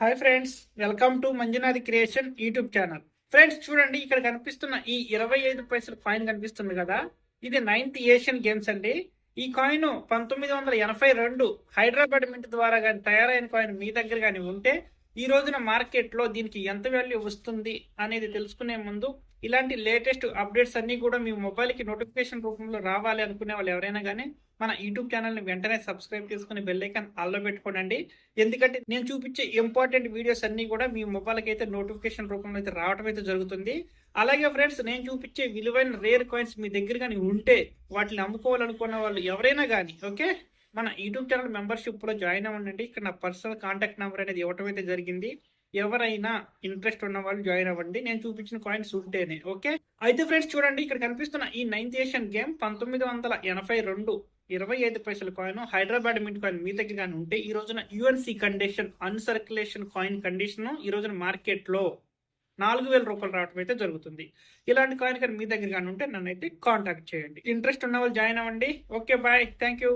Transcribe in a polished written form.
Hi friends, welcome to Manjunath creation YouTube channel. Friends చూడండి, ఇక్కడ కనిపిస్తున్న ఈ 25 పైసల కాయిన్ కనిపిస్తుంది కదా, ఇది 9th ఏషియన్ గేమ్స్ అండి. ఈ కాయిన్ 1982 హైదరాబాద్ మింట్ ద్వారా కానీ తయారైన కాయిన్ మీ దగ్గర కానీ ఉంటే ఈ రోజున మార్కెట్లో దీనికి ఎంత వాల్యూ వస్తుంది అనేది తెలుసుకునే ముందు ఇలాంటి లేటెస్ట్ అప్డేట్స్ అన్ని కూడా మీ మొబైల్కి నోటిఫికేషన్ రూపంలో రావాలి అనుకునే వాళ్ళు ఎవరైనా కానీ మన యూట్యూబ్ ఛానల్ని వెంటనే సబ్స్క్రైబ్ చేసుకుని బెల్ ఐకాన్ ఆల్లో పెట్టుకోండి. ఎందుకంటే నేను చూపించే ఇంపార్టెంట్ వీడియోస్ అన్ని కూడా మీ మొబైల్కి అయితే నోటిఫికేషన్ రూపంలో అయితే రావడం అయితే జరుగుతుంది. అలాగే ఫ్రెండ్స్, నేను చూపించే విలువైన రేర్ కాయిన్స్ మీ దగ్గర కానీ ఉంటే వాటిని అమ్ముకోవాలనుకున్న వాళ్ళు ఎవరైనా కానీ ఓకే, మన యూట్యూబ్ ఛానల్ మెంబర్షిప్లో జాయిన్ అవ్వండి. ఇక్కడ నా పర్సనల్ కాంటాక్ట్ నెంబర్ అనేది ఇవ్వటం అయితే జరిగింది. ఎవరైనా ఇంట్రెస్ట్ ఉన్న వాళ్ళు జాయిన్ అవ్వండి, నేను చూపించిన కాయిన్స్ ఉంటేనే ఓకే. అయితే ఫ్రెండ్స్ చూడండి, ఇక్కడ కనిపిస్తున్న ఈ 9th ఏషియన్ గేమ్ 1982 25 పైసల కాయిన్ హైదరాబాద్ మింట్ కాయిన్ మీ దగ్గర కానీ ఉంటే ఈ రోజున యుఎన్సి కండిషన్ అన్సర్క్యులేషన్ కాయిన్ కండిషన్ ఈ రోజున మార్కెట్లో 4000 రూపాయలు రావడం అయితే జరుగుతుంది. ఇలాంటి కాయిన్ కానీ మీ దగ్గర కానీ ఉంటే నన్ను అయితే కాంటాక్ట్ చేయండి. ఇంట్రెస్ట్ ఉన్న వాళ్ళు జాయిన్ అవ్వండి. Okay, bye, thank you.